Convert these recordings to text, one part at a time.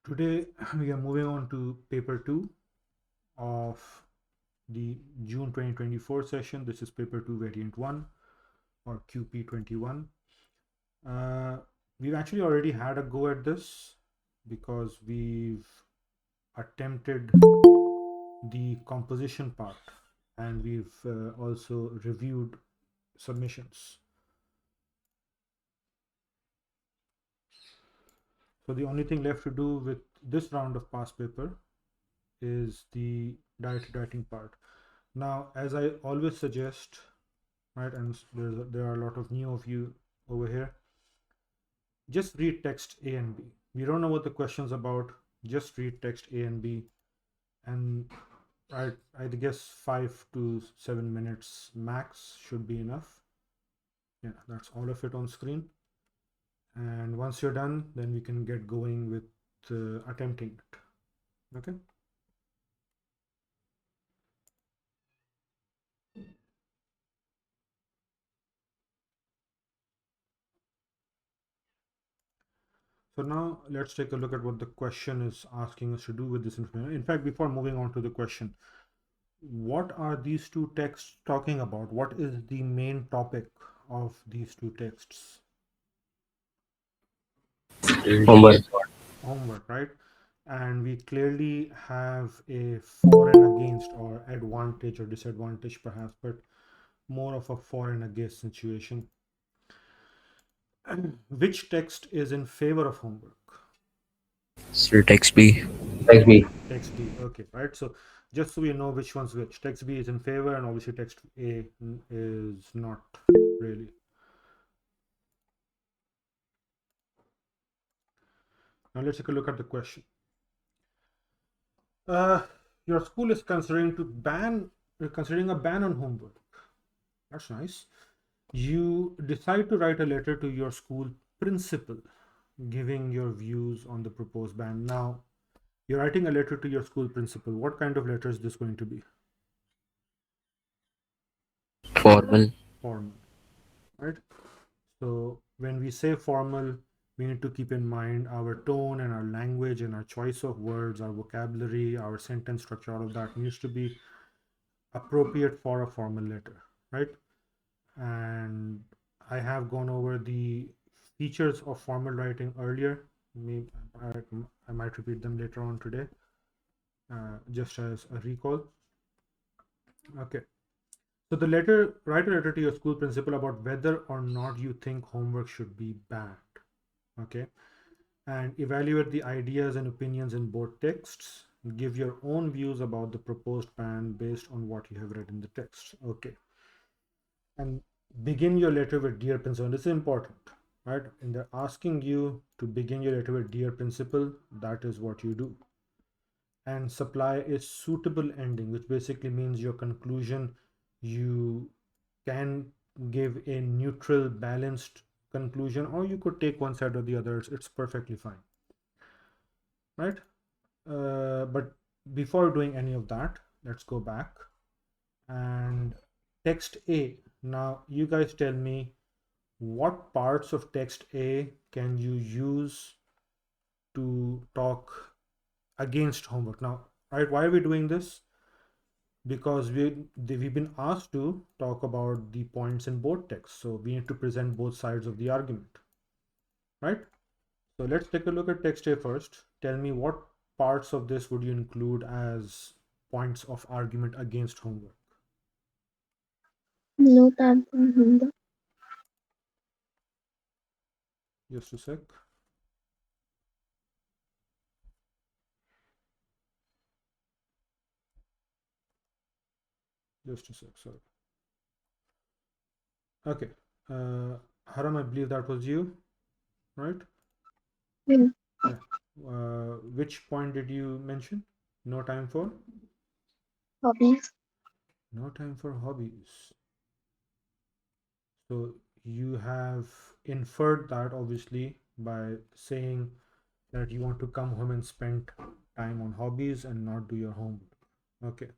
Today we are moving on to paper 2 of the June 2024 session. This is paper 2 variant 1 or QP21. We've actually already had a go at this because we've attempted the composition part and we've also reviewed submissions. So the only thing left to do with this round of past paper is the directed writing part. Now, as I always suggest, right, and there are a lot of new of you over here, just read text A and B. We don't know what the question's about. Just read text A and B, and I guess 5 to 7 minutes max should be enough. Yeah, that's all of it on screen. And once you're done, then we can get going with attempting it. Okay. So now let's take a look at what the question is asking us to do with this information. In fact, before moving on to the question, what are these two texts talking about? What is the main topic of these two texts? Homework. Homework, right? And we clearly have a for and against, or advantage or disadvantage perhaps, but more of a for and against situation. Which text is in favor of homework? Still text B. Text B. Text B. Okay, right. So just so we know which one's which, text B is in favor, and obviously text A is not really. Now let's take a look at the question. Your school is considering a ban on homework. That's nice. You decide to write a letter to your school principal, giving your views on the proposed ban. Now, you're writing a letter to your school principal. What kind of letter is this going to be? Formal. Formal, right? So when we say formal, we need to keep in mind our tone and our language and our choice of words, our vocabulary, our sentence structure, all of that needs to be appropriate for a formal letter, right? And I have gone over the features of formal writing earlier. Maybe I might repeat them later on today, just as a recall. Okay. So write a letter to your school principal about whether or not you think homework should be banned. Okay. And evaluate the ideas and opinions in both texts. Give your own views about the proposed ban based on what you have read in the text. Okay. And begin your letter with dear principal. This is important, right? And they're asking you to begin your letter with dear principal. That is what you do. And supply a suitable ending, which basically means your conclusion. You can give a neutral, balanced conclusion, or you could take one side or the other. It's perfectly fine, right? But before doing any of that, let's go back and text A. Now, you guys tell me what parts of text A can you use to talk against homework. Now, right, why are we doing this? Because we've been asked to talk about the points in both texts, so we need to present both sides of the argument, right? So let's take a look at text A first. Tell me what parts of this would you include as points of argument against homework? No time for homework. Just a sec. Just a sec, sorry. Okay. Haram, I believe that was you, right? Yeah. Yeah. Which point did you mention? No time for? Hobbies. No time for hobbies. So you have inferred that obviously by saying that you want to come home and spend time on hobbies and not do your homework. Okay.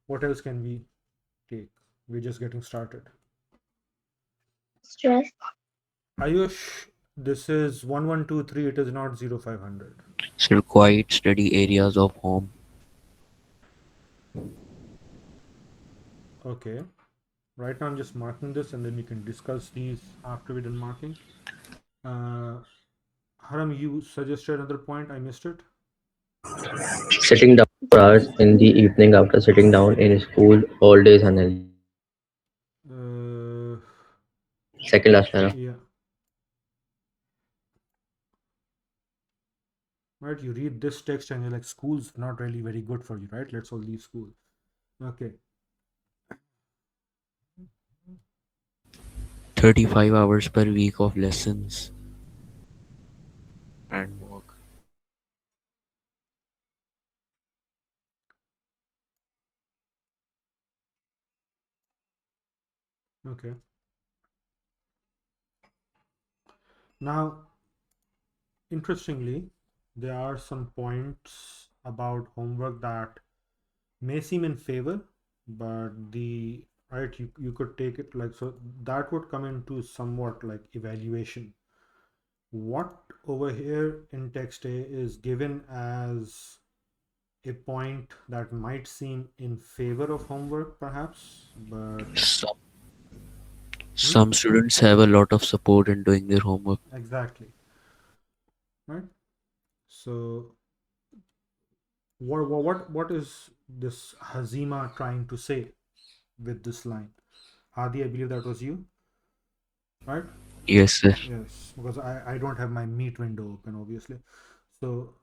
What else can we take? We're just getting started. Stress. Are you This is 1123, it is not 0500. Sir, quiet, steady areas of home. Okay. Right now I'm just marking this and then we can discuss these after we're done marking. Uh, Haram, you suggested another point. I missed it. Sitting down for hours in the evening after sitting down in school all day is unhealthy. Uh, Second last line. yeah. Right. You read this text and you're like, school's not really very good for you, right? Let's all leave school. Okay. 35 hours per week of lessons and work. Okay. Now, interestingly, there are some points about homework that may seem in favor, but the right you could take it like so that would come into somewhat like evaluation. What over here in text A is given as a point that might seem in favor of homework, perhaps, but Some, hmm? some students have a lot of support in doing their homework. Exactly, right? So what is this Hazima trying to say with this line? Hadi, I believe that was you, right? Yes, sir. Yes, because I don't have my meet window open, obviously. So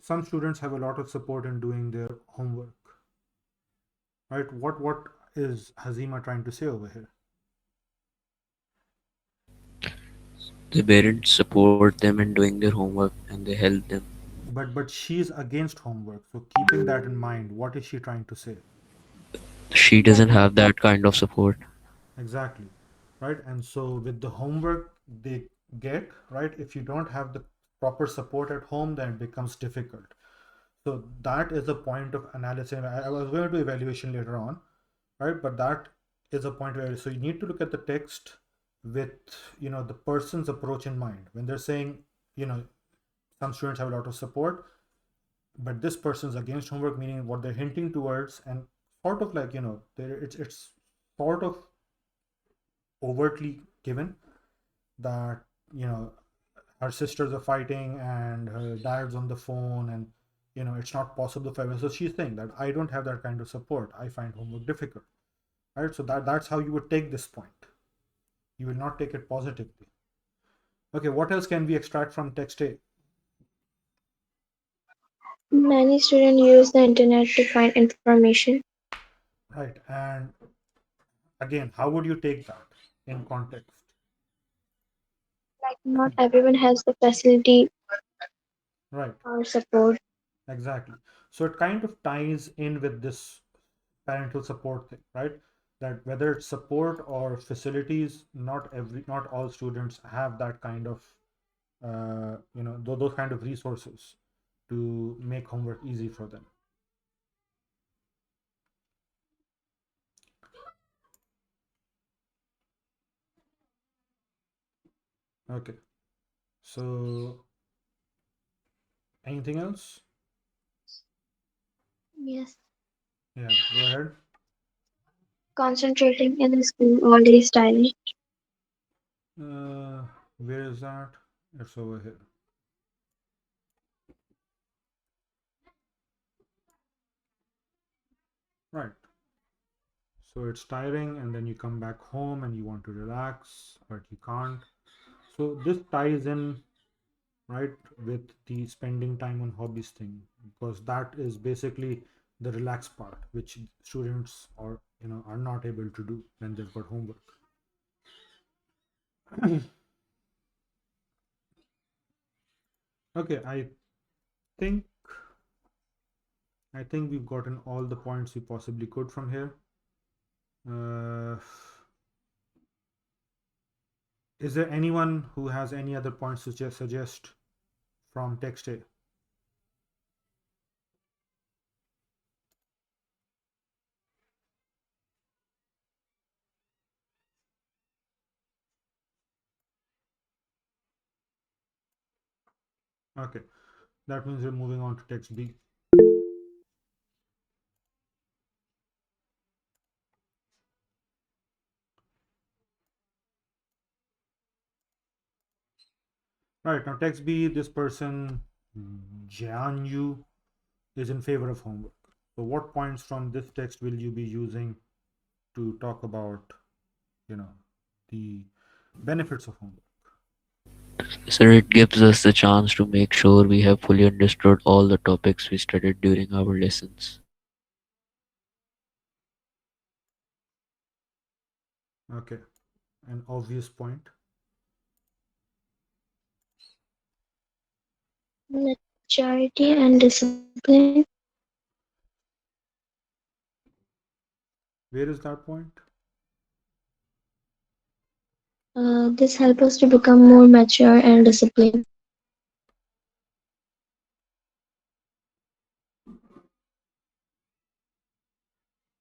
some students have a lot of support in doing their homework, right? What is Hazima trying to say over here? The parents support them in doing their homework and they help them. But she's against homework. So keeping that in mind, what is she trying to say? She doesn't have that kind of support. Exactly, right? And so with the homework they get, right? If you don't have the proper support at home, then it becomes difficult. So that is a point of analysis. I was going to do evaluation later on, right? But that is a point where so you need to look at the text with the person's approach in mind when they're saying you know some students have a lot of support, but this person's against homework, meaning what they're hinting towards and sort of like it's sort of overtly given that you know her sisters are fighting and her dad's on the phone and it's not possible for her. So she's saying that I don't have that kind of support, I find homework difficult, right? So that's how you would take this point. You will not take it positively. Okay, what else can we extract from text A? Many students use the internet to find information. Right, and again, how would you take that in context? Like not everyone has the facility Right, or support. exactly. So it kind of ties in with this parental support thing, right? That whether it's support or facilities, not all students have that kind of those kind of resources to make homework easy for them. Okay, so anything else? Yes. Yeah, go ahead. Concentrating in the school all day styling. uh where is that? It's over here. Right. So it's tiring, and then you come back home and you want to relax, but you can't. So this ties in, right, with the spending time on hobbies thing, because that is basically the relaxed part, which students are not able to do when they've got homework. Okay, think I think we've gotten all the points we possibly could from here. Uh, is there anyone who has any other points to suggest from text A? Okay, that means we're moving on to text B. Right, now text B, this person, Jian Yu, is in favor of homework. So what points from this text will you be using to talk about, you know, the benefits of homework? Sir, it gives us the chance to make sure we have fully understood all the topics we studied during our lessons. Okay, an obvious point. Maturity and discipline. Where is that point? This helps us to become more mature and disciplined.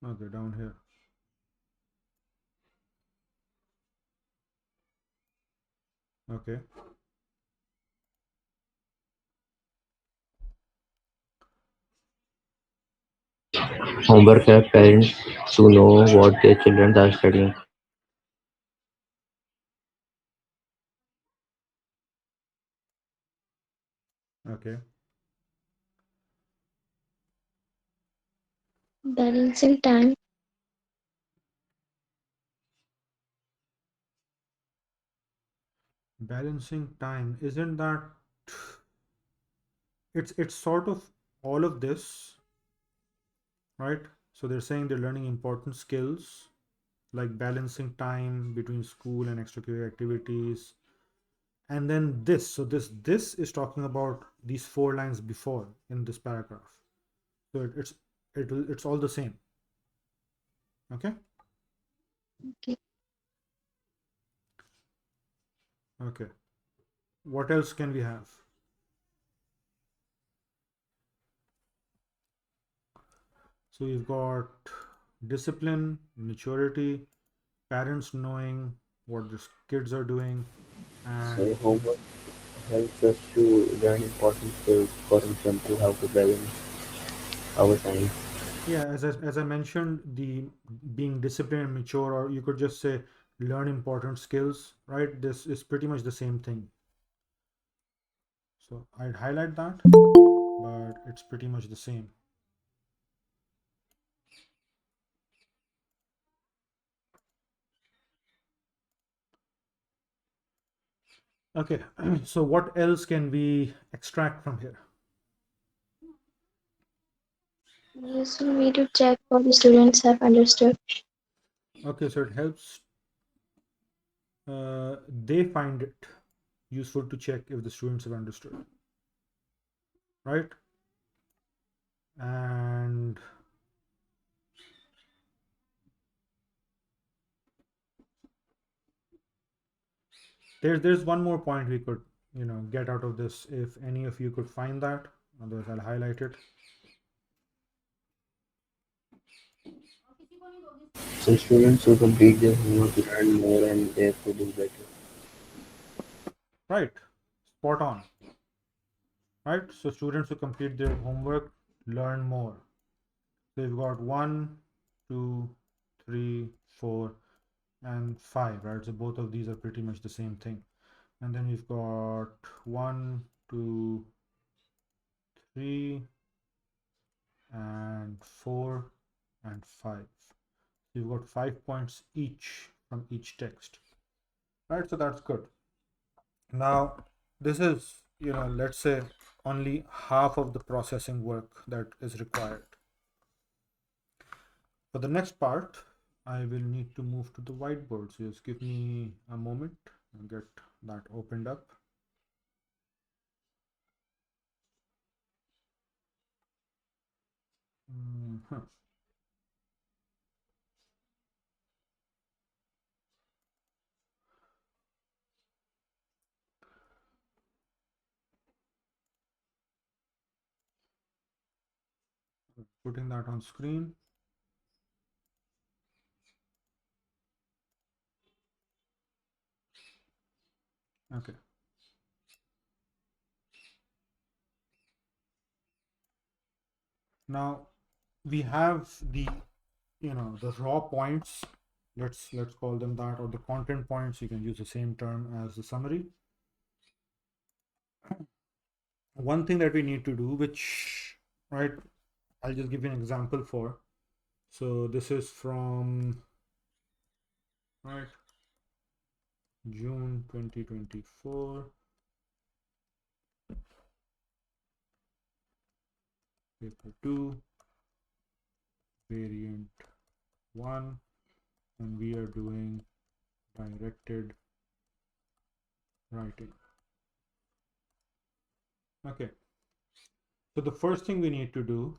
Okay, down here. Okay. Homework help parents to know what their children are studying. Okay. Balancing time. Balancing time, isn't that, it's sort of all of this, right? So they're saying they're learning important skills like balancing time between school and extracurricular activities. And then this, so this is talking about these four lines before in this paragraph. So it's all the same. Okay. Okay. Okay, what else can we have? So we've got discipline, maturity, parents knowing what the kids are doing, and So homework helps us to learn important skills, for example, how to balance our time. yeah, as I mentioned, the being disciplined and mature, or you could just say learn important skills, right? This is pretty much the same thing. So I'd highlight that, but it's pretty much the same. Okay, so what else can we extract from here? Useful way to check what the students have understood. Okay, so it helps, they find it useful to check if the students have understood, right? And there's one more point we could, get out of this, if any of you could find that. Otherwise I'll highlight it. So students who complete their homework learn more and therefore do better. Right, spot on. Right, so students who complete their homework learn more. So we've got 1, 2, 3, 4, and 5, right? So both of these are pretty much the same thing. And then we've got 1, 2, 3, and 4, and 5. So you've got 5 points each from each text, right? So that's good. Now, this is, let's say only half of the processing work that is required. For the next part, I will need to move to the whiteboard. So just give me a moment and get that opened up. Mhm. Putting that on screen. Okay. Now we have the the raw points, let's call them that, or the content points. You can use the same term as the summary. One thing that we need to do, which, right, I'll just give you an example for. So this is from, right, June 2024, paper 2, variant 1, and we are doing directed writing. Okay, so the first thing we need to do,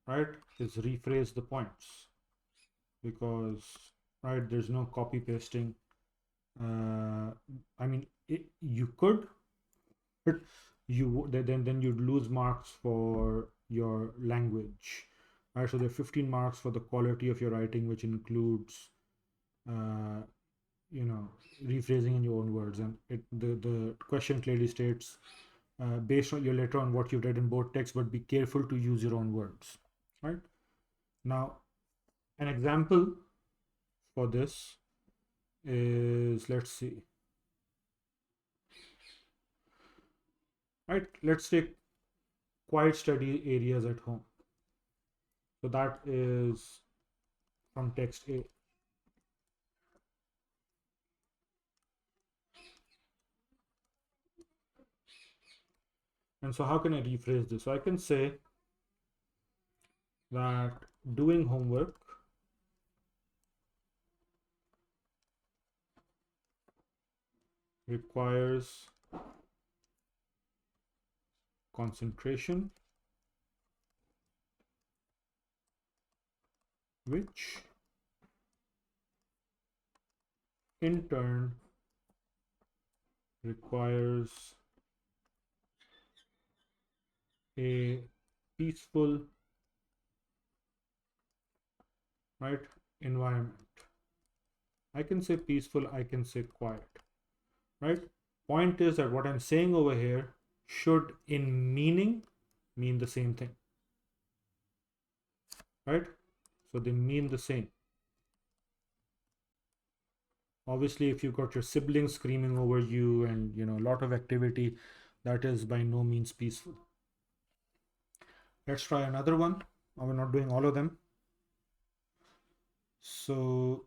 right, is rephrase the points, because, right, there's no copy pasting. I mean, you could, but then you'd lose marks for your language, right? So there are 15 marks for the quality of your writing, which includes rephrasing in your own words. And the question clearly states, based on your letter on what you've read in both texts, but be careful to use your own words, right? Now, an example for this is, let's see, right? Let's take quiet study areas at home. So that is from text A. And so how can I rephrase this? So I can say that doing homework requires concentration, which in turn requires a peaceful, right, environment. I can say peaceful, I can say quiet, right? Point is that what I'm saying over here should in meaning mean the same thing, right? So they mean the same. Obviously, if you've got your siblings screaming over you and a lot of activity, that is by no means peaceful. Let's try another one. We're not doing all of them. So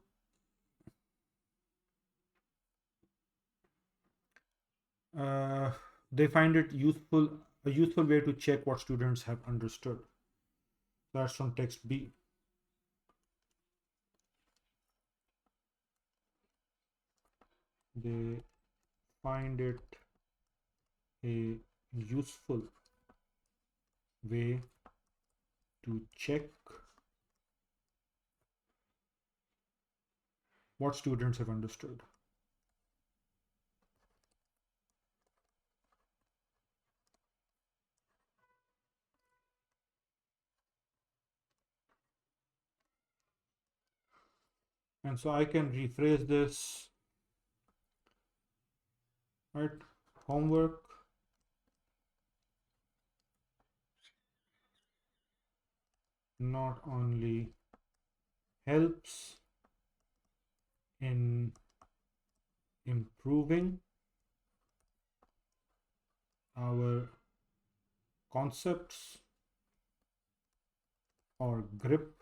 they find it a useful way to check what students have understood. That's from text B. They find it a useful way to check what students have understood. And so I can rephrase this, right? Homework not only helps in improving our concepts or grip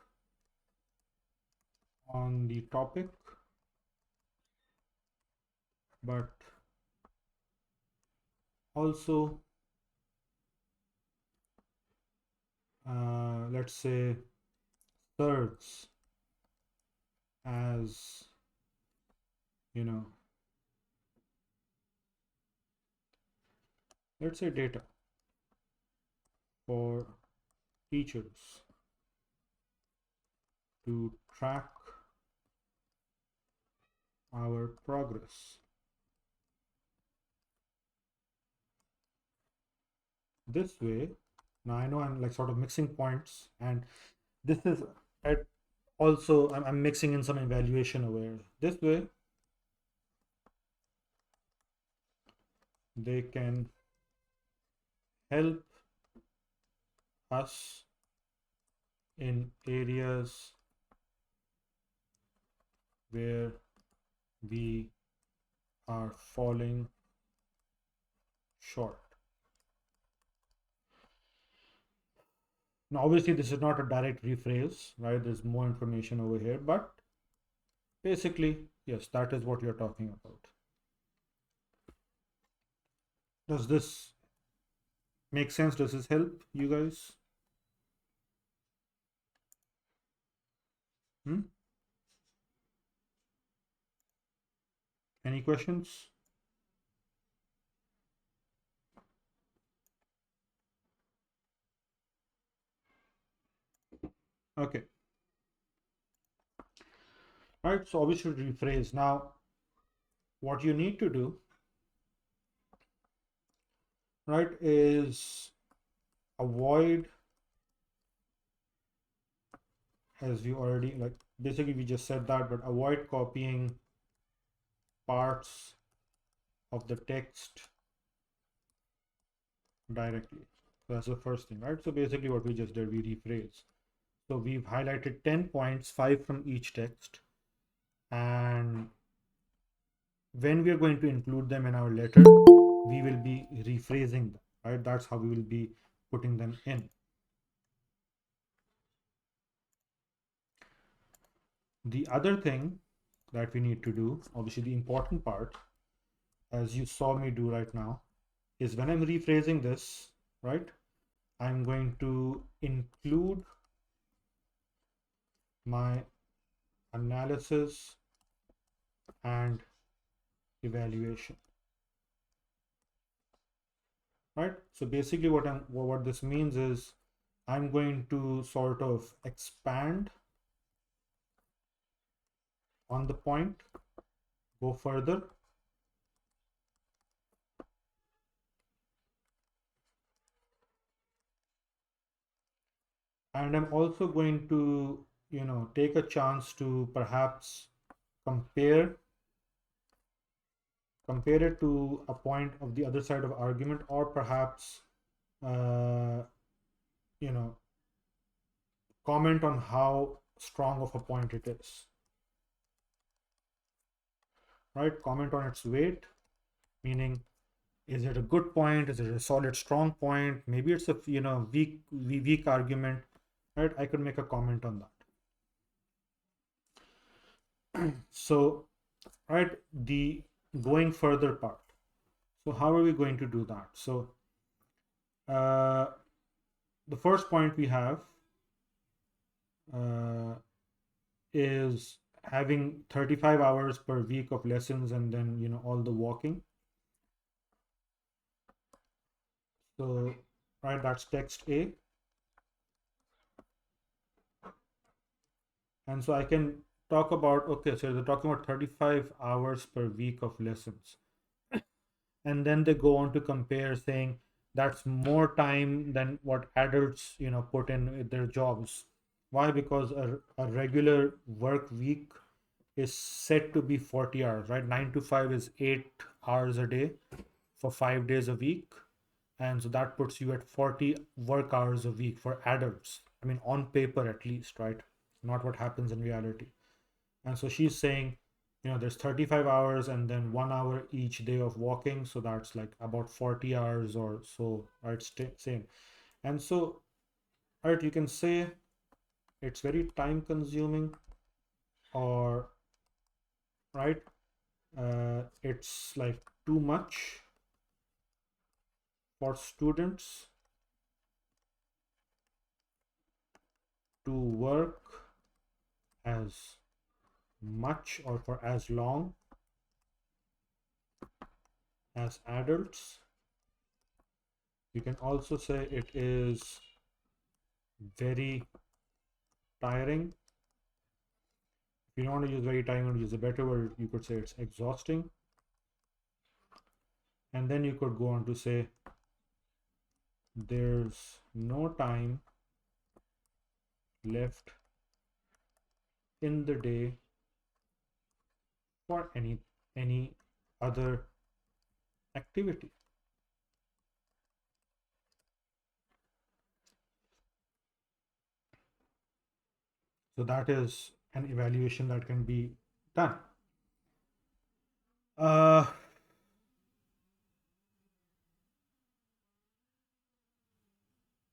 on the topic, but also, let's say, serves as, let's say, data for teachers to track our progress. This way, now I know I'm like sort of mixing points, and this is at also I'm mixing in some evaluation over here. This way, they can help us in areas where we are falling short. Now, obviously, this is not a direct rephrase, right? There's more information over here, but basically, yes, that is what you're talking about. Does this make sense? Does this help you guys? Hmm? Any questions? Okay. Right. So obviously rephrase. Now, what you need to do, right, is avoid, as we already like, basically we just said that, but avoid copying parts of the text directly. So that's the first thing, right? So basically what we just did, we rephrase. So we've highlighted 10 points, 5 from each text. And when we are going to include them in our letter, we will be rephrasing them, right? That's how we will be putting them in. The other thing that we need to do, obviously the important part, as you saw me do right now, is when I'm rephrasing this, right, I'm going to include my analysis and evaluation, right? So basically what this means is I'm going to sort of expand on the point, go further, and I'm also going to, take a chance to perhaps compare it to a point of the other side of argument, or perhaps uh, you know comment on how strong of a point it is, right? Comment on its weight, meaning, is it a good point, is it a solid strong point, maybe it's a weak argument, right? I could make a comment on that. So, right, the going further part. So how are we going to do that? So the first point we have is having 35 hours per week of lessons, and then all the walking. So right, that's text A. And so I can talk about, okay, so they're talking about 35 hours per week of lessons. And then they go on to compare, saying that's more time than what adults put in with their jobs. Why? Because a regular work week is set to be 40 hours, right? 9 to 5 is 8 hours a day for 5 days a week. And so that puts you at 40 work hours a week for adults. I mean, on paper at least, right? Not what happens in reality. And so she's saying, there's 35 hours and then 1 hour each day of walking. So that's like about 40 hours or so, right? Same. And so, right, you can say it's very time consuming, or, right, it's like too much for students to work as much or for as long as adults. You can also say it is very tiring. If you don't want to use very tiring, you want to use a better word, you could say it's exhausting. And then you could go on to say there's no time left in the day for any other activity. So that is an evaluation that can be done.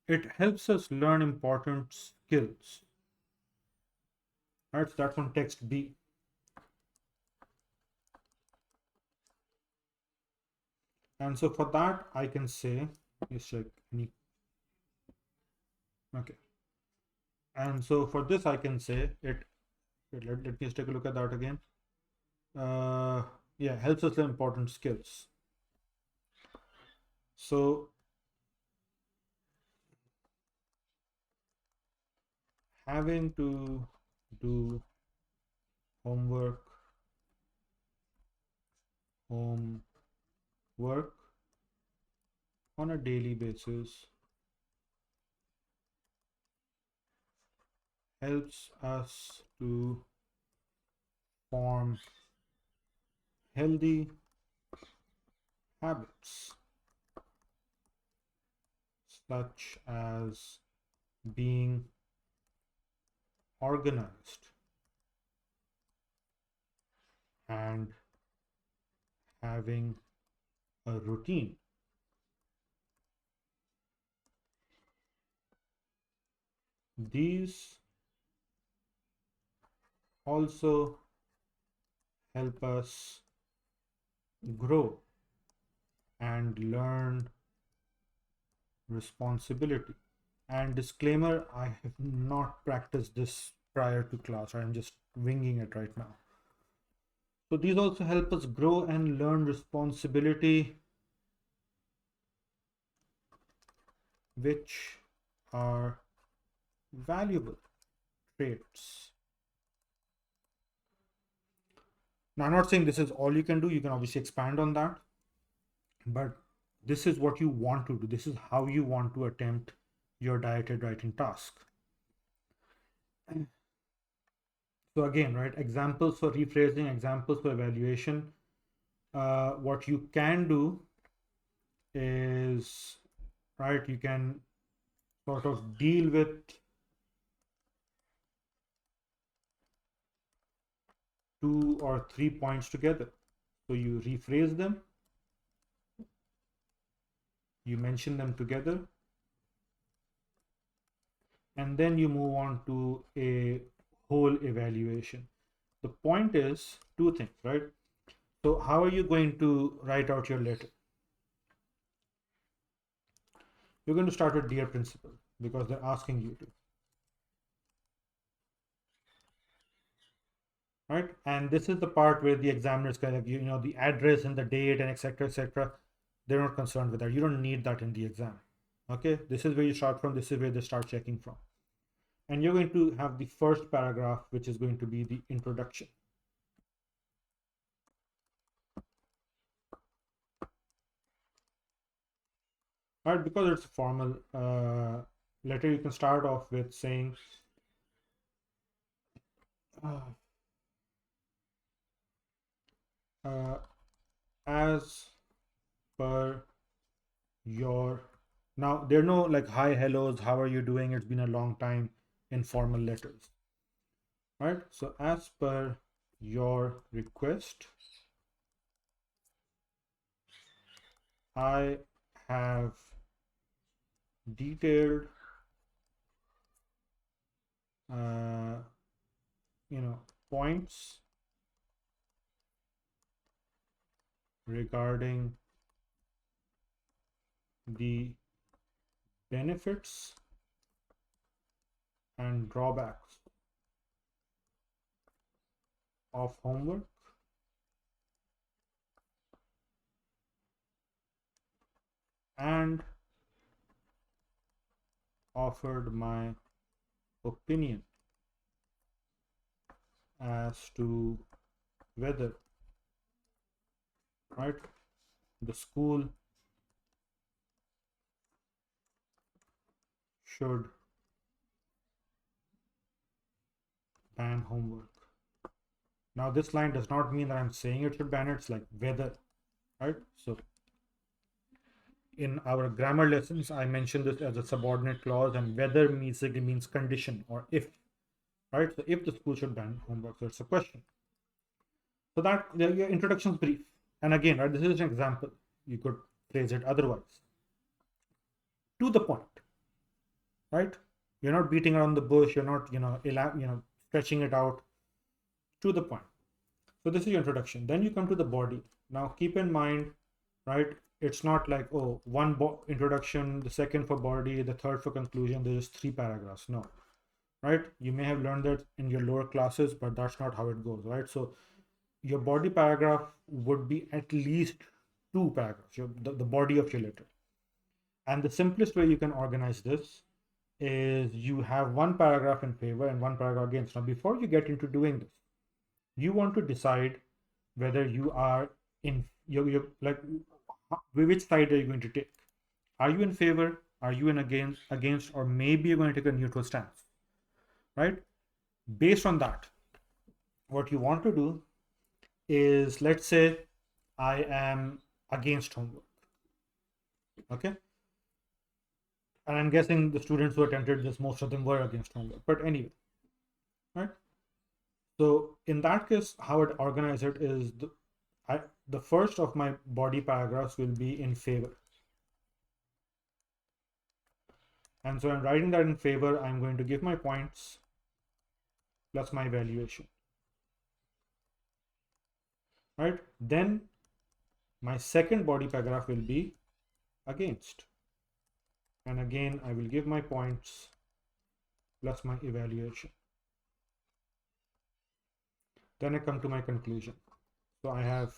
It helps us learn important skills. Right, so that's on text B. And so for that, I can say, let's check any. Okay. And so for this, I can say it. Let me just take a look at that again. Yeah, helps us learn important skills. So having to do homework on a daily basis helps us to form healthy habits, such as being organized and having a routine. These also help us grow and learn responsibility. And disclaimer, I have not practiced this prior to class. I'm just winging it right now. So these also help us grow and learn responsibility, which are valuable traits. Now, I'm not saying this is all you can do. You can obviously expand on that, but this is what you want to do. This is how you want to attempt your directed writing task. So again, right, examples for rephrasing, examples for evaluation. What you can do is, right, you can sort of deal with two or 3 points together. So you rephrase them, you mention them together, and then you move on to a whole evaluation. The point is two things, right? So how are you going to write out your letter? You're going to start with Dear Principal because they're asking you to. Right? And this is the part where the examiners kind of, the address and the date and etc. etc. They're not concerned with that. You don't need that in the exam. Okay, this is where you start from. This is where they start checking from. And you're going to have the first paragraph, which is going to be the introduction. All right, because it's a formal letter, you can start off with saying, as per your, now there are no like hi, hellos, how are you doing, it's been a long time, informal letters. Right, so as per your request, I have detailed points regarding the benefits and drawbacks of homework and offered my opinion as to whether, right, the school should ban homework. Now this line does not mean that I'm saying it should ban it, it's like whether, right? So in our grammar lessons, I mentioned this as a subordinate clause, and whether basically means condition or if, right? So if the school should ban homework, so it's a question. So that your introduction is brief. And again, right, this is an example. You could phrase it otherwise. To the point, right? You're not beating around the bush. You're not, stretching it out. To the point. So this is your introduction. Then you come to the body. Now keep in mind, right? It's not like, oh, one introduction, the second for body, the third for conclusion. There's 3 paragraphs. No, right? You may have learned that in your lower classes, but that's not how it goes, right? So your body paragraph would be at least 2 paragraphs, the body of your letter. And the simplest way you can organize this is you have 1 paragraph in favor and 1 paragraph against. Now, before you get into doing this, you want to decide whether you are in you're like which side are you going to take. Are you in favor, are you in against, or maybe you're going to take a neutral stance, right? Based on that, what you want to do is, let's say I am against homework, okay, and I'm guessing the students who attended this, most of them were against homework, but anyway, right? So in that case, how I'd organize it is the first of my body paragraphs will be in favor. And so I'm writing that in favor. I'm going to give my points plus my evaluation. Right? Then my second body paragraph will be against. And again, I will give my points plus my evaluation. Then I come to my conclusion. So I have,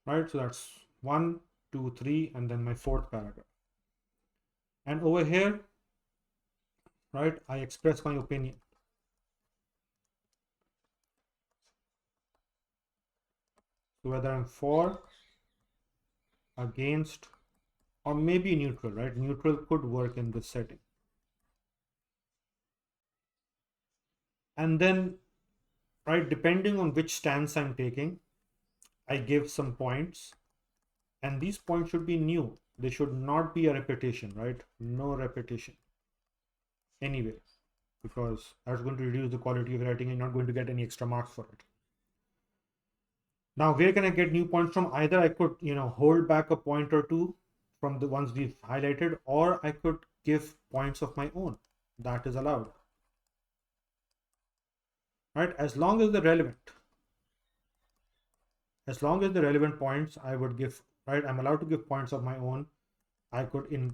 right? So that's 1, 2, 3, and then my 4th paragraph. And over here, right, I express my opinion. So whether I'm for, against, or maybe neutral, right? Neutral could work in this setting. And then, right, depending on which stance I'm taking, I give some points. And these points should be new. They should not be a repetition, right? No repetition anyway, because that's going to reduce the quality of writing and you're not going to get any extra marks for it. Now, where can I get new points from? Either I could, hold back a point or two from the ones we've highlighted, or I could give points of my own. That is allowed. Right? As long as they're relevant. As long as the relevant points, I would give, right? I'm allowed to give points of my own. I could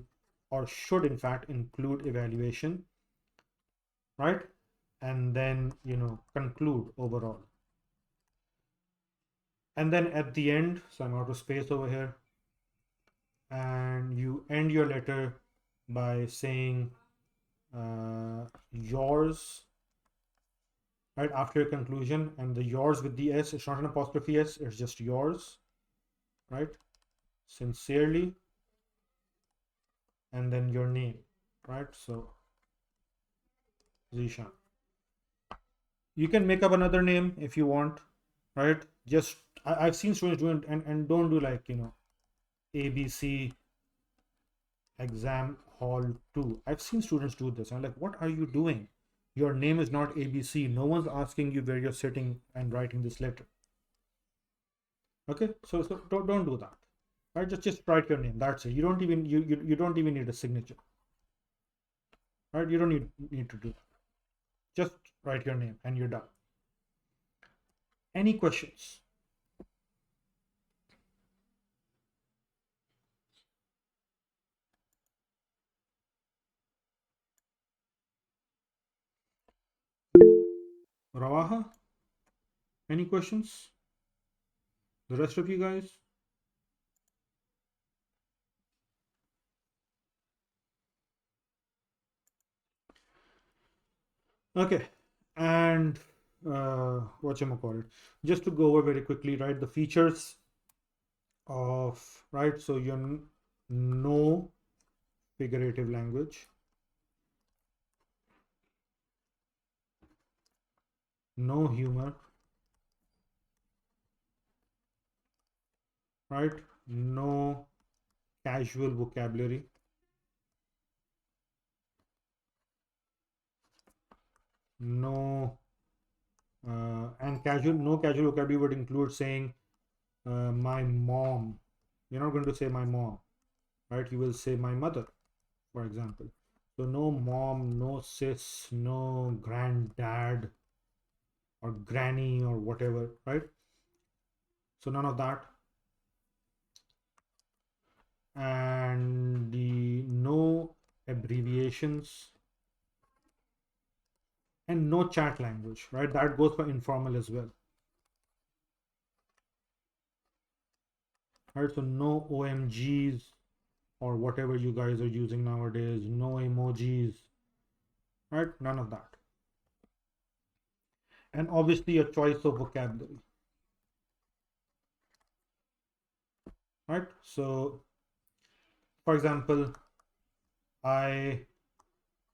or should in fact include evaluation, right? And then, conclude overall. And then at the end, so I'm out of space over here, and you end your letter by saying yours, right, after your conclusion. And the yours with the S, it's not an apostrophe S, it's just yours, right? Sincerely, and then your name, right? So Zishan. You can make up another name if you want, right? Just I've seen students do it, and don't do like, ABC exam hall 2. I've seen students do this. I'm like, what are you doing? Your name is not ABC. No one's asking you where you're sitting and writing this letter. Okay, so don't do that. Right? Just write your name. That's it. You don't even you don't even need a signature. Right? You don't need to do that. Just write your name and you're done. Any questions? Rawaha? Any questions? The rest of you guys? Okay, and whatchamacallit, just to go over very quickly, right, the features of, right, so you know figurative language, no humor, right, no casual vocabulary, no and no casual vocabulary would include saying my mom. You're not going to say my mom, right? You will say my mother, for example. So no mom, no sis, no granddad or granny or whatever, right? So none of that. And the no abbreviations and no chat language, right? That goes for informal as well, right? So no OMGs or whatever you guys are using nowadays, no emojis, right? None of that. And obviously a choice of vocabulary, right? So for example, I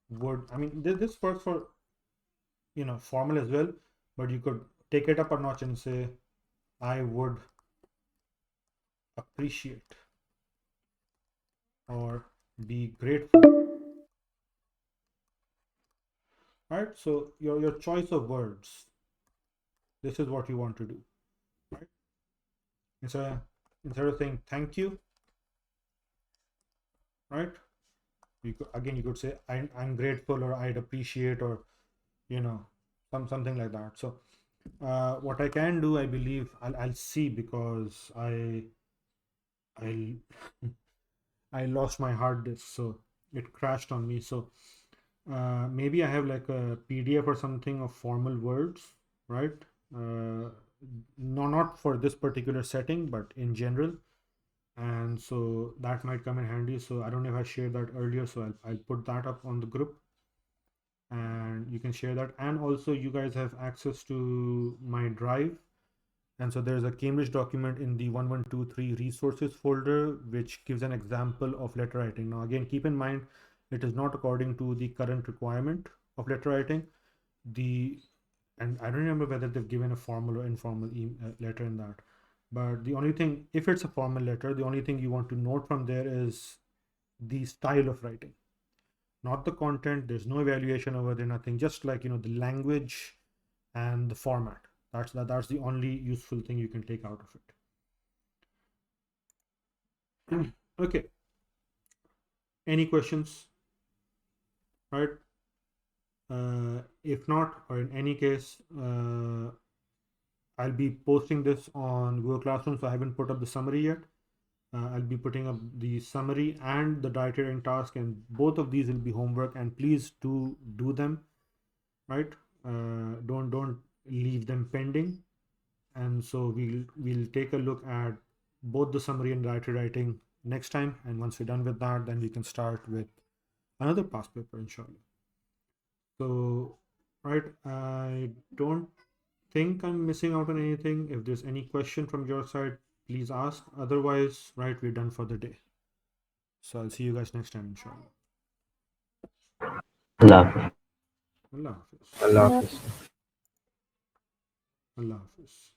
mean, this works for, formal as well, but you could take it up a notch and say, I would appreciate or be grateful, right? So your choice of words, this is what you want to do, right? Instead of saying thank you, right? You could say I'm grateful, or I'd appreciate, or something like that. So what I can do, I believe I'll see, because I I lost my hard disk, so it crashed on me. So maybe I have like a PDF or something of formal words, right? No, not for this particular setting, but in general. And so that might come in handy. So I don't know if I shared that earlier, so I'll put that up on the group, and you can share that. And also you guys have access to my drive, and so there's a Cambridge document in the 1123 resources folder, which gives an example of letter writing. Now again, keep in mind, it is not according to the current requirement of letter writing. And I don't remember whether they've given a formal or informal letter in that. But the only thing, if it's a formal letter, the only thing you want to note from there is the style of writing, not the content. There's no evaluation over there, nothing. Just like, the language and the format. That's the only useful thing you can take out of it. Okay. Any questions? Right? If not, or in any case, I'll be posting this on Google Classroom, so I haven't put up the summary yet. I'll be putting up the summary and the dietary and task, and both of these will be homework. And please do them, right? Don't leave them pending. And so we'll take a look at both the summary and dietary writing next time. And once we're done with that, then we can start with another past paper, inshallah. So, right, I don't think I'm missing out on anything. If there's any question from your side, please ask. Otherwise, right, we're done for the day. So I'll see you guys next time, inshallah. Allah Hafiz. Allah Hafiz. Allah Hafiz. Allah Hafiz.